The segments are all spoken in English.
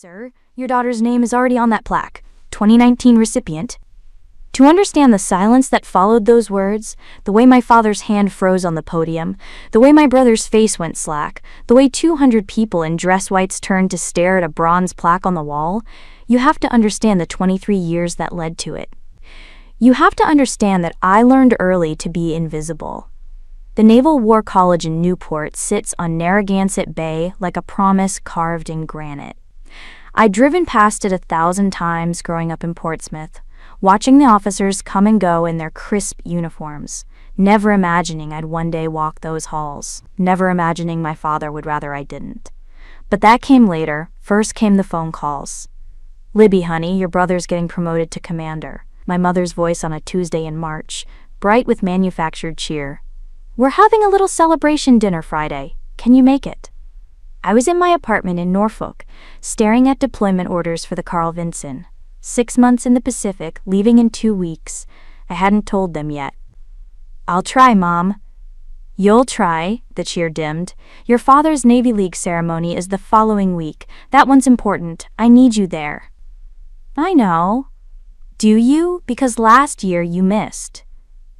Sir, your daughter's name is already on that plaque. 2019 recipient. To understand the silence that followed those words, the way my father's hand froze on the podium, the way my brother's face went slack, the way 200 people in dress whites turned to stare at a bronze plaque on the wall, you have to understand the 23 years that led to it. You have to understand that I learned early to be invisible. The Naval War College in Newport sits on Narragansett Bay like a promise carved in granite. I'd driven past it 1,000 times growing up in Portsmouth, watching the officers come and go in their crisp uniforms, never imagining I'd one day walk those halls, never imagining my father would rather I didn't. But that came later. First came the phone calls. "Libby, honey, your brother's getting promoted to commander." My mother's voice on a Tuesday in March, bright with manufactured cheer. "We're having a little celebration dinner Friday. Can you make it?" I was in my apartment in Norfolk, staring at deployment orders for the Carl Vinson. 6 months in the Pacific, leaving in 2 weeks. I hadn't told them yet. "I'll try, Mom." "You'll try," the cheer dimmed. "Your father's Navy League ceremony is the following week. That one's important. I need you there." "I know." "Do you? Because last year you missed."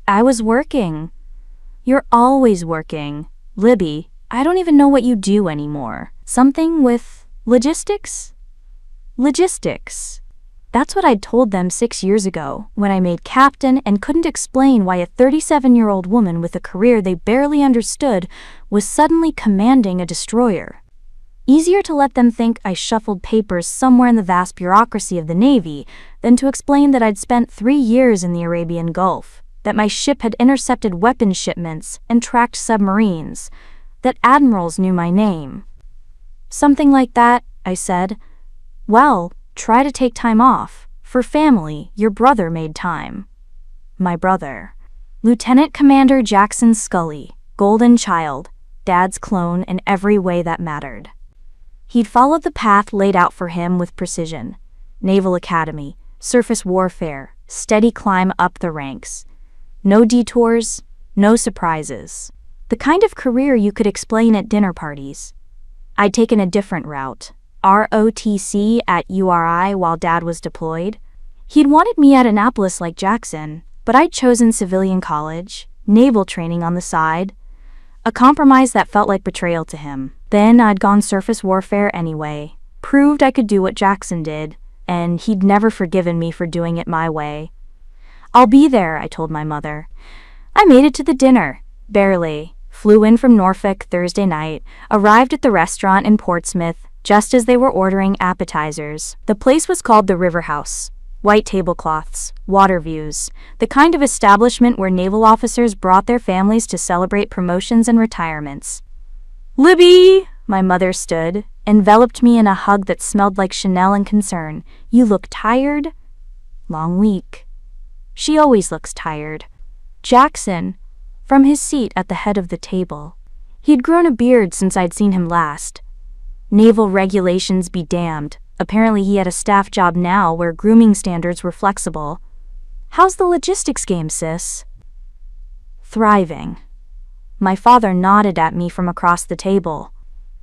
"I was working." "You're always working. Libby, I don't even know what you do anymore. Something with logistics?" Logistics. That's what I'd told them 6 years ago, when I made captain and couldn't explain why a 37-year-old woman with a career they barely understood was suddenly commanding a destroyer. Easier to let them think I shuffled papers somewhere in the vast bureaucracy of the Navy than to explain that I'd spent 3 years in the Arabian Gulf, that my ship had intercepted weapons shipments and tracked submarines, that admirals knew my name. "Something like that," I said. "Well, try to take time off. For family, your brother made time." My brother. Lieutenant Commander Jackson Scully, golden child, Dad's clone in every way that mattered. He'd followed the path laid out for him with precision. Naval Academy, surface warfare, steady climb up the ranks. No detours, no surprises. The kind of career you could explain at dinner parties. I'd taken a different route. ROTC at URI while Dad was deployed. He'd wanted me at Annapolis like Jackson, but I'd chosen civilian college, naval training on the side. A compromise that felt like betrayal to him. Then I'd gone surface warfare anyway, proved I could do what Jackson did, and he'd never forgiven me for doing it my way. "I'll be there," I told my mother. I made it to the dinner, barely. Flew in from Norfolk Thursday night, arrived at the restaurant in Portsmouth just as they were ordering appetizers. The place was called the River House. White tablecloths, water views, the kind of establishment where naval officers brought their families to celebrate promotions and retirements. "Libby!" My mother stood, enveloped me in a hug that smelled like Chanel and concern. "You look tired?" "Long week." She always looks tired. Jackson, from his seat at the head of the table. He'd grown a beard since I'd seen him last. Naval regulations be damned. Apparently he had a staff job now where grooming standards were flexible. "How's the logistics game, sis?" "Thriving." My father nodded at me from across the table.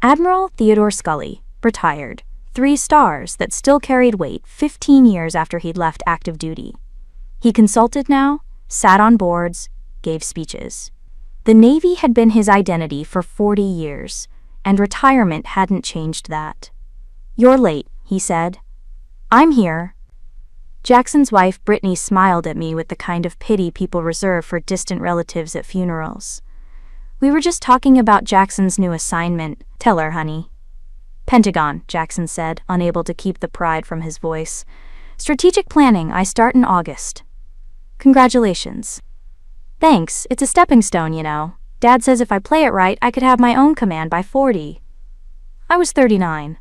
Admiral Theodore Scully, retired. 3 stars that still carried weight 15 years after he'd left active duty. He consulted now, sat on boards, gave speeches. The Navy had been his identity for 40 years, and retirement hadn't changed that. "You're late," he said. "I'm here." Jackson's wife Brittany smiled at me with the kind of pity people reserve for distant relatives at funerals. "We were just talking about Jackson's new assignment. Tell her, honey." "Pentagon," Jackson said, unable to keep the pride from his voice. "Strategic planning. I start in August." "Congratulations." "Thanks, it's a stepping stone, you know. Dad says if I play it right, I could have my own command by 40. I was 39.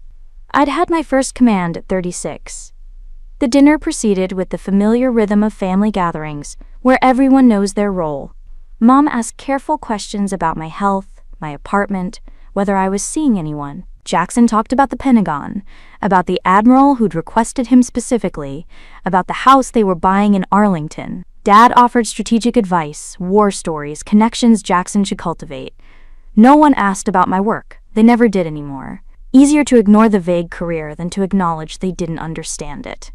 I'd had my first command at 36. The dinner proceeded with the familiar rhythm of family gatherings, where everyone knows their role. Mom asked careful questions about my health, my apartment, whether I was seeing anyone. Jackson talked about the Pentagon, about the admiral who'd requested him specifically, about the house they were buying in Arlington. Dad offered strategic advice, war stories, connections Jackson should cultivate. No one asked about my work. They never did anymore. Easier to ignore the vague career than to acknowledge they didn't understand it.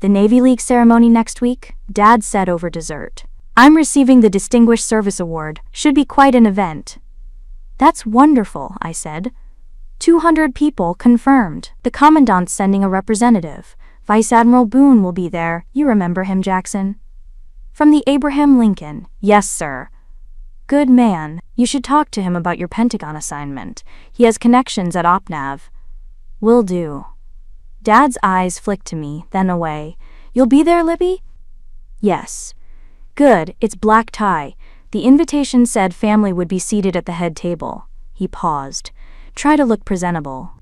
The Navy League ceremony next week, Dad said over dessert. I'm receiving the Distinguished Service Award. Should be quite an event. That's wonderful, I said. 200 people confirmed. The Commandant's sending a representative. Vice Admiral Boone will be there. You remember him, Jackson? From the Abraham Lincoln. Yes, sir. Good man. You should talk to him about your Pentagon assignment. He has connections at OpNav. Will do. Dad's eyes flicked to me, then away. You'll be there, Libby? Yes. Good, it's black tie. The invitation said family would be seated at the head table. He paused. Try to look presentable.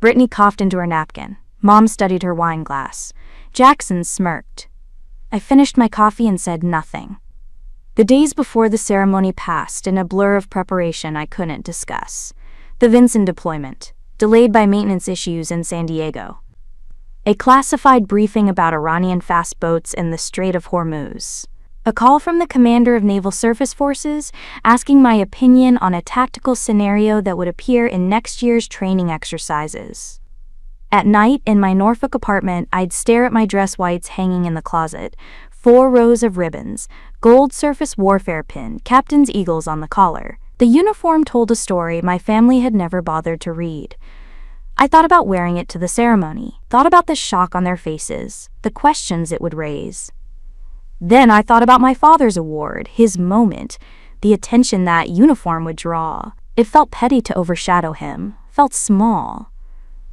Brittany coughed into her napkin. Mom studied her wine glass. Jackson smirked. I finished my coffee and said nothing. The days before the ceremony passed in a blur of preparation I couldn't discuss. The Vinson deployment, delayed by maintenance issues in San Diego. A classified briefing about Iranian fast boats in the Strait of Hormuz. A call from the commander of Naval Surface Forces asking my opinion on a tactical scenario that would appear in next year's training exercises. At night, in my Norfolk apartment, I'd stare at my dress whites hanging in the closet, 4 rows of ribbons, gold surface warfare pin, captain's eagles on the collar. The uniform told a story my family had never bothered to read. I thought about wearing it to the ceremony, thought about the shock on their faces, the questions it would raise. Then I thought about my father's award, his moment, the attention that uniform would draw. It felt petty to overshadow him, felt small.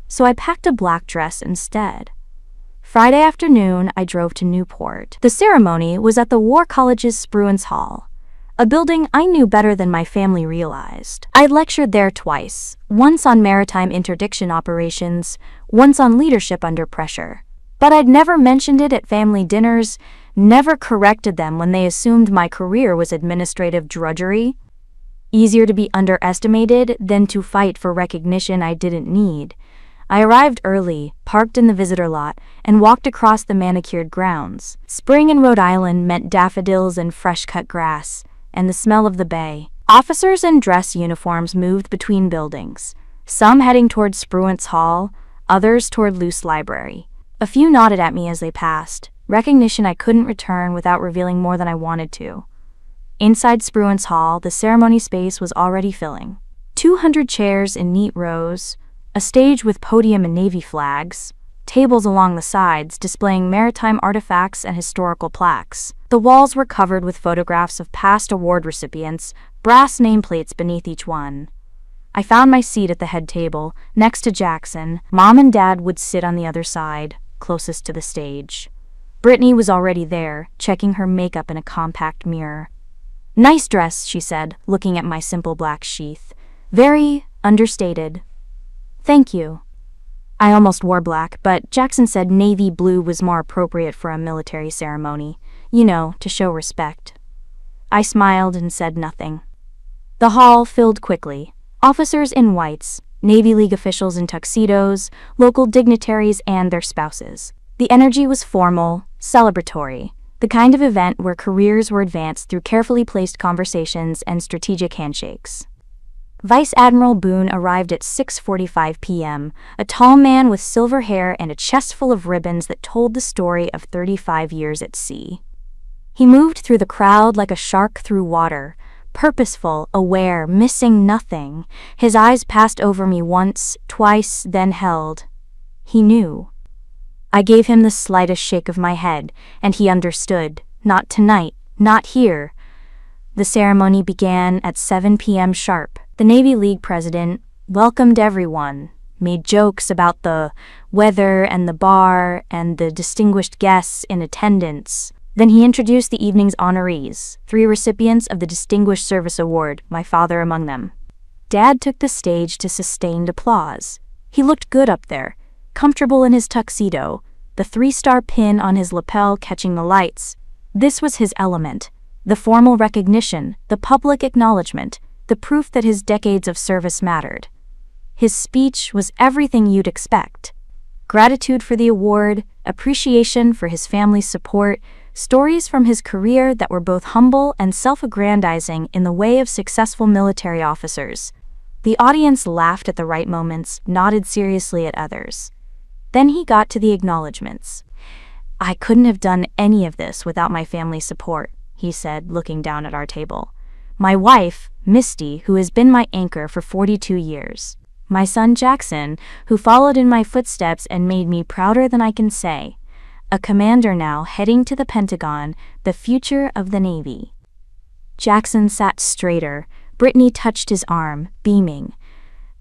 So I packed a black dress instead. Friday afternoon, I drove to Newport. The ceremony was at the War College's Spruance Hall, a building I knew better than my family realized. I'd lectured there twice, once on maritime interdiction operations, once on leadership under pressure. But I'd never mentioned it at family dinners, never corrected them when they assumed my career was administrative drudgery. Easier to be underestimated than to fight for recognition I didn't need. I arrived early, parked in the visitor lot, and walked across the manicured grounds. Spring in Rhode Island meant daffodils and fresh-cut grass, and the smell of the bay. Officers in dress uniforms moved between buildings, some heading toward Spruance Hall, others toward Luce Library. A few nodded at me as they passed, recognition I couldn't return without revealing more than I wanted to. Inside Spruance Hall, the ceremony space was already filling. 200 chairs in neat rows, a stage with podium and Navy flags, tables along the sides displaying maritime artifacts and historical plaques. The walls were covered with photographs of past award recipients, brass nameplates beneath each one. I found my seat at the head table, next to Jackson. Mom and Dad would sit on the other side, closest to the stage. Brittany was already there, checking her makeup in a compact mirror. Nice dress, she said, looking at my simple black sheath. Very understated. Thank you. I almost wore black, but Jackson said navy blue was more appropriate for a military ceremony. You know, to show respect. I smiled and said nothing. The hall filled quickly. Officers in whites, Navy League officials in tuxedos, local dignitaries and their spouses. The energy was formal, celebratory, the kind of event where careers were advanced through carefully placed conversations and strategic handshakes. Vice Admiral Boone arrived at 6:45 p.m., a tall man with silver hair and a chest full of ribbons that told the story of 35 years at sea. He moved through the crowd like a shark through water, purposeful, aware, missing nothing. His eyes passed over me once, twice, then held. He knew. I gave him the slightest shake of my head, and he understood. Not tonight, not here. The ceremony began at 7 p.m. sharp. The Navy League president welcomed everyone, made jokes about the weather and the bar and the distinguished guests in attendance. Then he introduced the evening's honorees, 3 recipients of the Distinguished Service Award, my father among them. Dad took the stage to sustained applause. He looked good up there, comfortable in his tuxedo, the 3-star pin on his lapel catching the lights. This was his element, the formal recognition, the public acknowledgement, the proof that his decades of service mattered. His speech was everything you'd expect. Gratitude for the award, appreciation for his family's support, stories from his career that were both humble and self-aggrandizing in the way of successful military officers. The audience laughed at the right moments, nodded seriously at others. Then he got to the acknowledgments. "I couldn't have done any of this without my family's support," he said, looking down at our table. "My wife, Misty, who has been my anchor for 42 years. My son Jackson, who followed in my footsteps and made me prouder than I can say. A commander now heading to the Pentagon, the future of the Navy." Jackson sat straighter. Brittany touched his arm, beaming.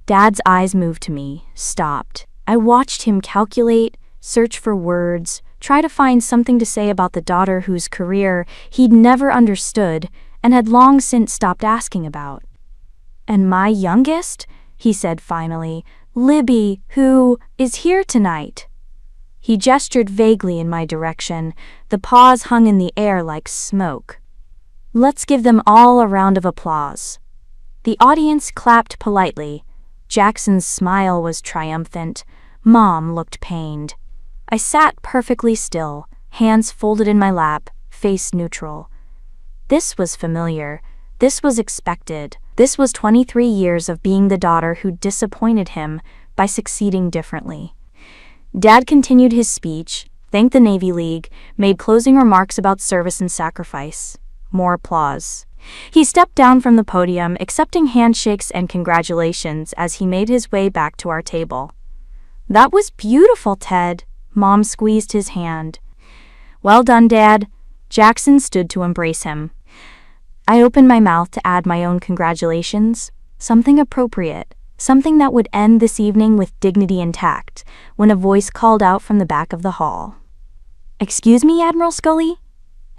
Dad's eyes moved to me, stopped. I watched him calculate, search for words, try to find something to say about the daughter whose career he'd never understood and had long since stopped asking about. "And my youngest," he said finally, "Libby, who is here tonight." He gestured vaguely in my direction. The pause hung in the air like smoke. "Let's give them all a round of applause." The audience clapped politely. Jackson's smile was triumphant. Mom looked pained. I sat perfectly still, hands folded in my lap, face neutral. This was familiar. This was expected. This was 23 years of being the daughter who disappointed him by succeeding differently. Dad continued his speech, thanked the Navy League, made closing remarks about service and sacrifice. More applause. He stepped down from the podium, accepting handshakes and congratulations as he made his way back to our table. "That was beautiful, Ted." Mom squeezed his hand. "Well done, Dad." Jackson stood to embrace him. I opened my mouth to add my own congratulations, something appropriate, something that would end this evening with dignity intact, when a voice called out from the back of the hall. "Excuse me, Admiral Scully?"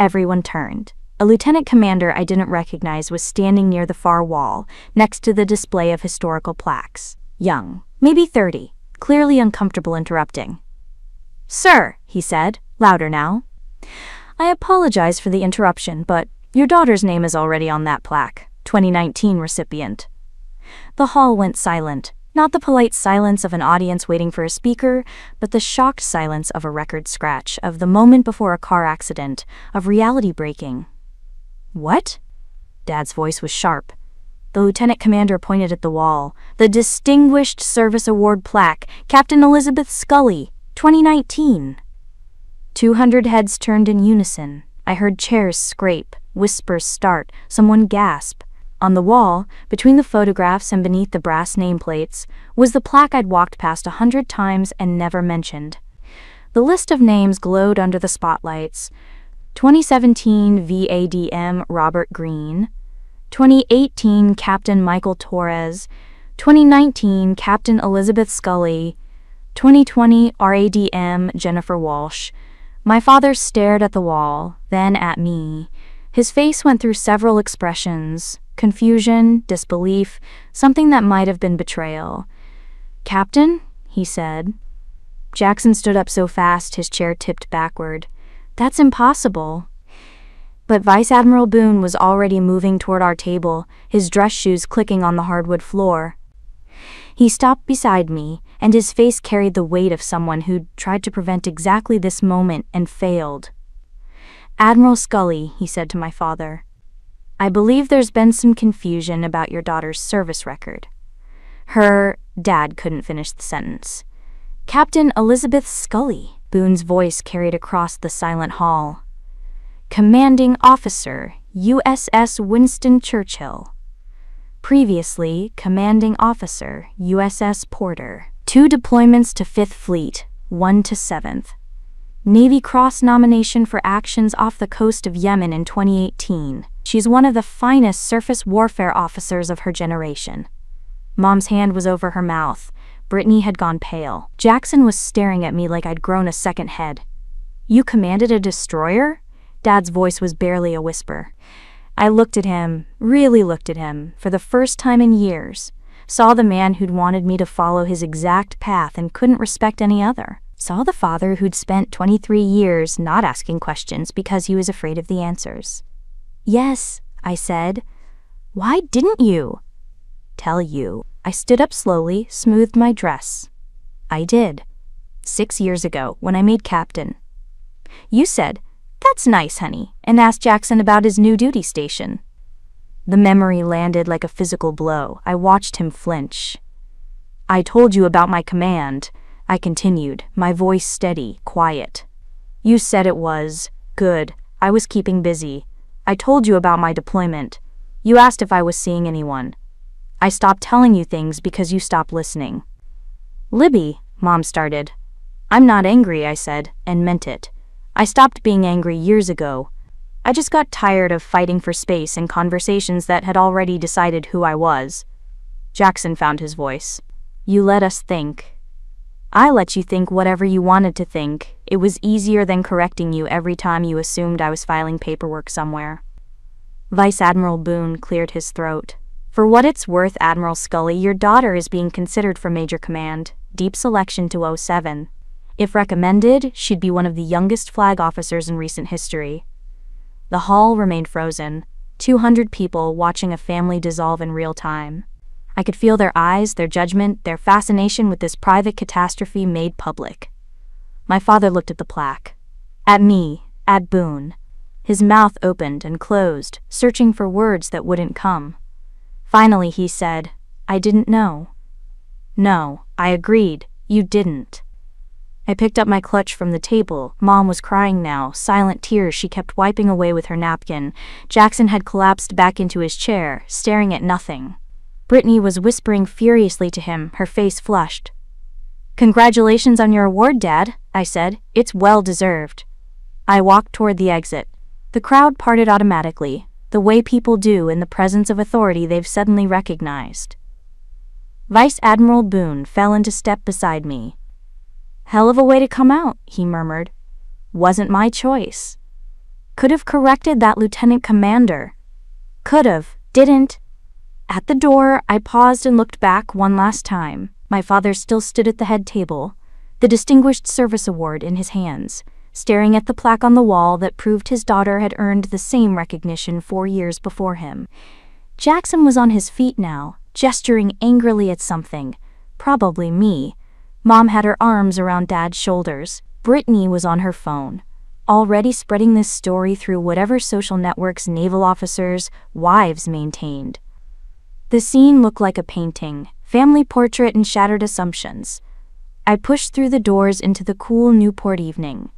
Everyone turned. A lieutenant commander I didn't recognize was standing near the far wall, next to the display of historical plaques. Young, maybe 30, clearly uncomfortable interrupting. "Sir," he said, louder now. "I apologize for the interruption, but your daughter's name is already on that plaque, 2019 recipient." The hall went silent, not the polite silence of an audience waiting for a speaker, but the shocked silence of a record scratch, of the moment before a car accident, of reality breaking. "What?" Dad's voice was sharp. The lieutenant commander pointed at the wall. "The Distinguished Service Award plaque, Captain Elizabeth Scully, 2019. 200 heads turned in unison. I heard chairs scrape, whispers start, someone gasp. On the wall, between the photographs and beneath the brass nameplates, was the plaque I'd walked past 100 times and never mentioned. The list of names glowed under the spotlights. 2017 VADM Robert Greene, 2018 Captain Michael Torres, 2019 Captain Elizabeth Scully, 2020 RADM Jennifer Walsh. My father stared at the wall, then at me. His face went through several expressions: confusion, disbelief, something that might have been betrayal. "Captain?" he said. Jackson stood up so fast his chair tipped backward. "That's impossible." But Vice Admiral Boone was already moving toward our table, his dress shoes clicking on the hardwood floor. He stopped beside me, and his face carried the weight of someone who'd tried to prevent exactly this moment and failed. "Admiral Scully," he said to my father, "I believe there's been some confusion about your daughter's service record." Dad couldn't finish the sentence. "Captain Elizabeth Scully," Boone's voice carried across the silent hall. "Commanding Officer, USS Winston Churchill. Previously, Commanding Officer, USS Porter. 2 deployments to 5th Fleet, 1 to 7th. Navy Cross nomination for actions off the coast of Yemen in 2018. She's one of the finest surface warfare officers of her generation." Mom's hand was over her mouth. Brittany had gone pale. Jackson was staring at me like I'd grown a second head. "You commanded a destroyer?" Dad's voice was barely a whisper. I looked at him, really looked at him, for the first time in years. Saw the man who'd wanted me to follow his exact path and couldn't respect any other. Saw the father who'd spent 23 years not asking questions because he was afraid of the answers. "Yes," I said. "Why didn't you?" "Tell you." I stood up slowly, smoothed my dress. "I did. 6 years ago, when I made captain. You said, 'That's nice, honey,' and asked Jackson about his new duty station." The memory landed like a physical blow. I watched him flinch. "I told you about my command," I continued, my voice steady, quiet. "You said it was good. I was keeping busy. I told you about my deployment. You asked if I was seeing anyone. I stopped telling you things because you stopped listening." "Libby," Mom started. "I'm not angry," I said, and meant it. I stopped being angry years ago. I just got tired of fighting for space in conversations that had already decided who I was. Jackson found his voice. "You let us think." "I let you think whatever you wanted to think. It was easier than correcting you every time you assumed I was filing paperwork somewhere." Vice Admiral Boone cleared his throat. "For what it's worth, Admiral Scully, your daughter is being considered for Major Command, deep selection to 07. If recommended, she'd be one of the youngest flag officers in recent history." The hall remained frozen, 200 people watching a family dissolve in real time. I could feel their eyes, their judgment, their fascination with this private catastrophe made public. My father looked at the plaque. At me, at Boone. His mouth opened and closed, searching for words that wouldn't come. Finally he said, "I didn't know." "No," I agreed, "you didn't." I picked up my clutch from the table. Mom was crying now, silent tears she kept wiping away with her napkin. Jackson had collapsed back into his chair, staring at nothing. Brittany was whispering furiously to him, her face flushed. "Congratulations on your award, Dad," I said. "It's well deserved." I walked toward the exit. The crowd parted automatically, the way people do in the presence of authority they've suddenly recognized. Vice Admiral Boone fell into step beside me. "Hell of a way to come out," he murmured. "Wasn't my choice. Could have corrected that lieutenant commander. Could have, didn't." At the door, I paused and looked back one last time. My father still stood at the head table, the Distinguished Service Award in his hands, staring at the plaque on the wall that proved his daughter had earned the same recognition 4 years before him. Jackson was on his feet now, gesturing angrily at something, probably me. Mom had her arms around Dad's shoulders. Brittany was on her phone, already spreading this story through whatever social networks naval officers' wives maintained. The scene looked like a painting, family portrait and shattered assumptions. I pushed through the doors into the cool Newport evening.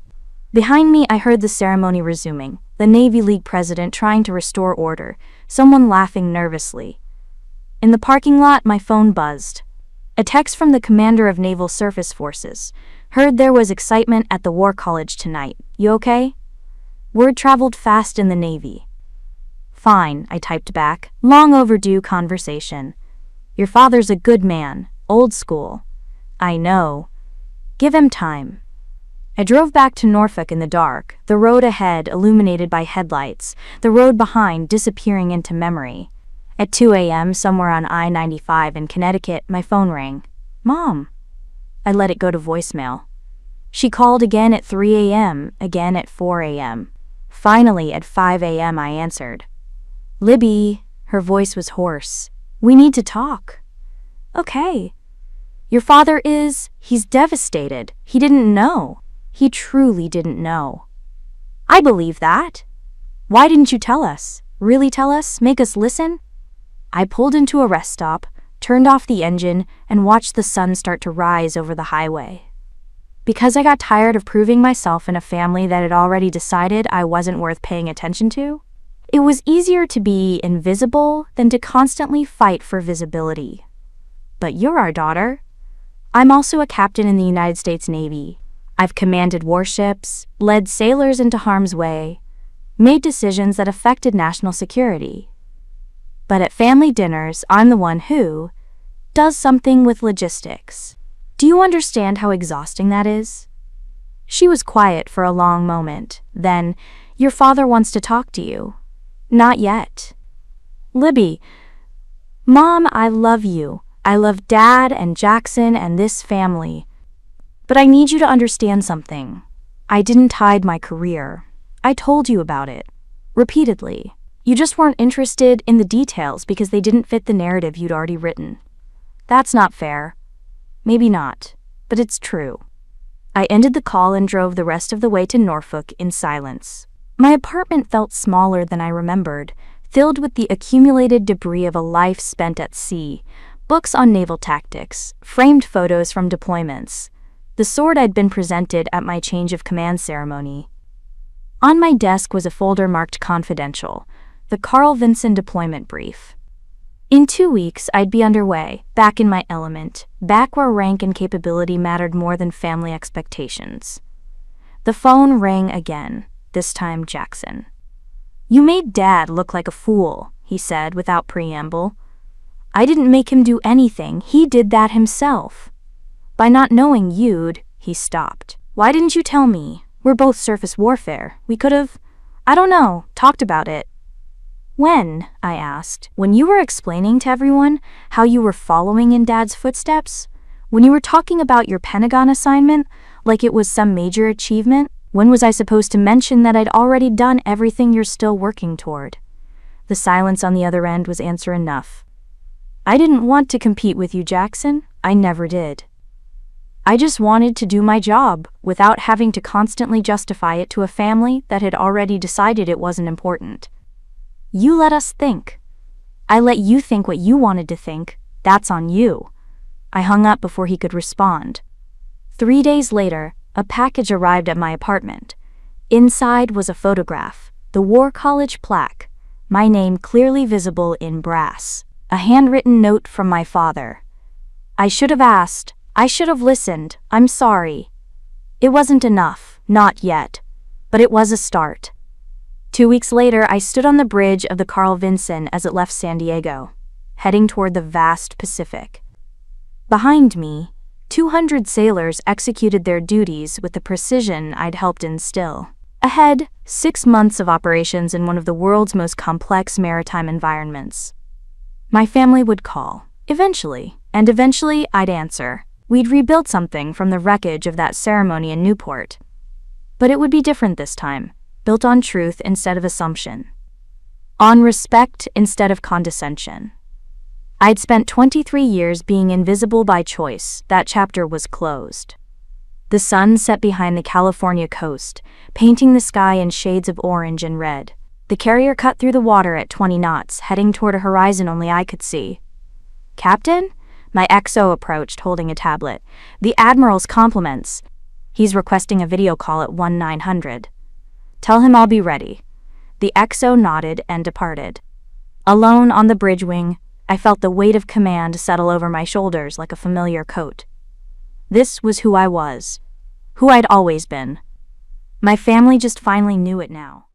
Behind me, I heard the ceremony resuming, the Navy League president trying to restore order, someone laughing nervously. In the parking lot, my phone buzzed. A text from the commander of Naval Surface Forces. "Heard there was excitement at the War College tonight. You okay?" Word traveled fast in the Navy. "Fine," I typed back. "Long overdue conversation. Your father's a good man, old school." "I know. Give him time." I drove back to Norfolk in the dark, the road ahead illuminated by headlights, the road behind disappearing into memory. At 2 a.m., somewhere on I-95 in Connecticut, my phone rang. "Mom." I let it go to voicemail. She called again at 3 a.m., again at 4 a.m. Finally, at 5 a.m., I answered. "Libby," her voice was hoarse. "We need to talk." "Okay." "Your father he's devastated. He didn't know. He truly didn't know." "I believe that. Why didn't you tell us? Really tell us? Make us listen?" I pulled into a rest stop, turned off the engine, and watched the sun start to rise over the highway. Because I got tired of proving myself in a family that had already decided I wasn't worth paying attention to, it was easier to be invisible than to constantly fight for visibility. "But you're our daughter." "I'm also a captain in the United States Navy. I've commanded warships, led sailors into harm's way, made decisions that affected national security. But at family dinners, I'm the one who does something with logistics. Do you understand how exhausting that is?" She was quiet for a long moment. Then, "Your father wants to talk to you." "Not yet." "Libby." "Mom, I love you. I love Dad and Jackson and this family. But I need you to understand something. I didn't hide my career. I told you about it. Repeatedly. You just weren't interested in the details because they didn't fit the narrative you'd already written. That's not fair. Maybe not, but it's true." I ended the call and drove the rest of the way to Norfolk in silence. My apartment felt smaller than I remembered, filled with the accumulated debris of a life spent at sea, books on naval tactics, framed photos from deployments, the sword I'd been presented at my change of command ceremony. On my desk was a folder marked confidential, the Carl Vinson deployment brief. In 2 weeks, I'd be underway, back in my element, back where rank and capability mattered more than family expectations. The phone rang again, this time Jackson. "You made Dad look like a fool," he said without preamble. "I didn't make him do anything, he did that himself. By not knowing you'd," he stopped. "Why didn't you tell me? We're both surface warfare. We could've, I don't know, talked about it." "When?" I asked. "When you were explaining to everyone how you were following in Dad's footsteps? When you were talking about your Pentagon assignment like it was some major achievement? When was I supposed to mention that I'd already done everything you're still working toward?" The silence on the other end was answer enough. "I didn't want to compete with you, Jackson. I never did. I just wanted to do my job without having to constantly justify it to a family that had already decided it wasn't important. You let us think. I let you think what you wanted to think. That's on you." I hung up before he could respond. 3 days later, a package arrived at my apartment. Inside was a photograph, the War College plaque, my name clearly visible in brass, a handwritten note from my father. "I should have asked. I should have listened. I'm sorry. It wasn't enough, not yet, but it was a start." 2 weeks later, I stood on the bridge of the Carl Vinson as it left San Diego, heading toward the vast Pacific. Behind me, 200 sailors executed their duties with the precision I'd helped instill. Ahead, 6 months of operations in one of the world's most complex maritime environments. My family would call, eventually, and eventually I'd answer. We'd rebuild something from the wreckage of that ceremony in Newport. But it would be different this time, built on truth instead of assumption, on respect instead of condescension. I'd spent 23 years being invisible by choice. That chapter was closed. The sun set behind the California coast, painting the sky in shades of orange and red. The carrier cut through the water at 20 knots, heading toward a horizon only I could see. "Captain?" My XO approached, holding a tablet. "The Admiral's compliments. He's requesting a video call at 1900. Tell him I'll be ready." The XO nodded and departed. Alone on the bridge wing, I felt the weight of command settle over my shoulders like a familiar coat. This was who I was, who I'd always been. My family just finally knew it now.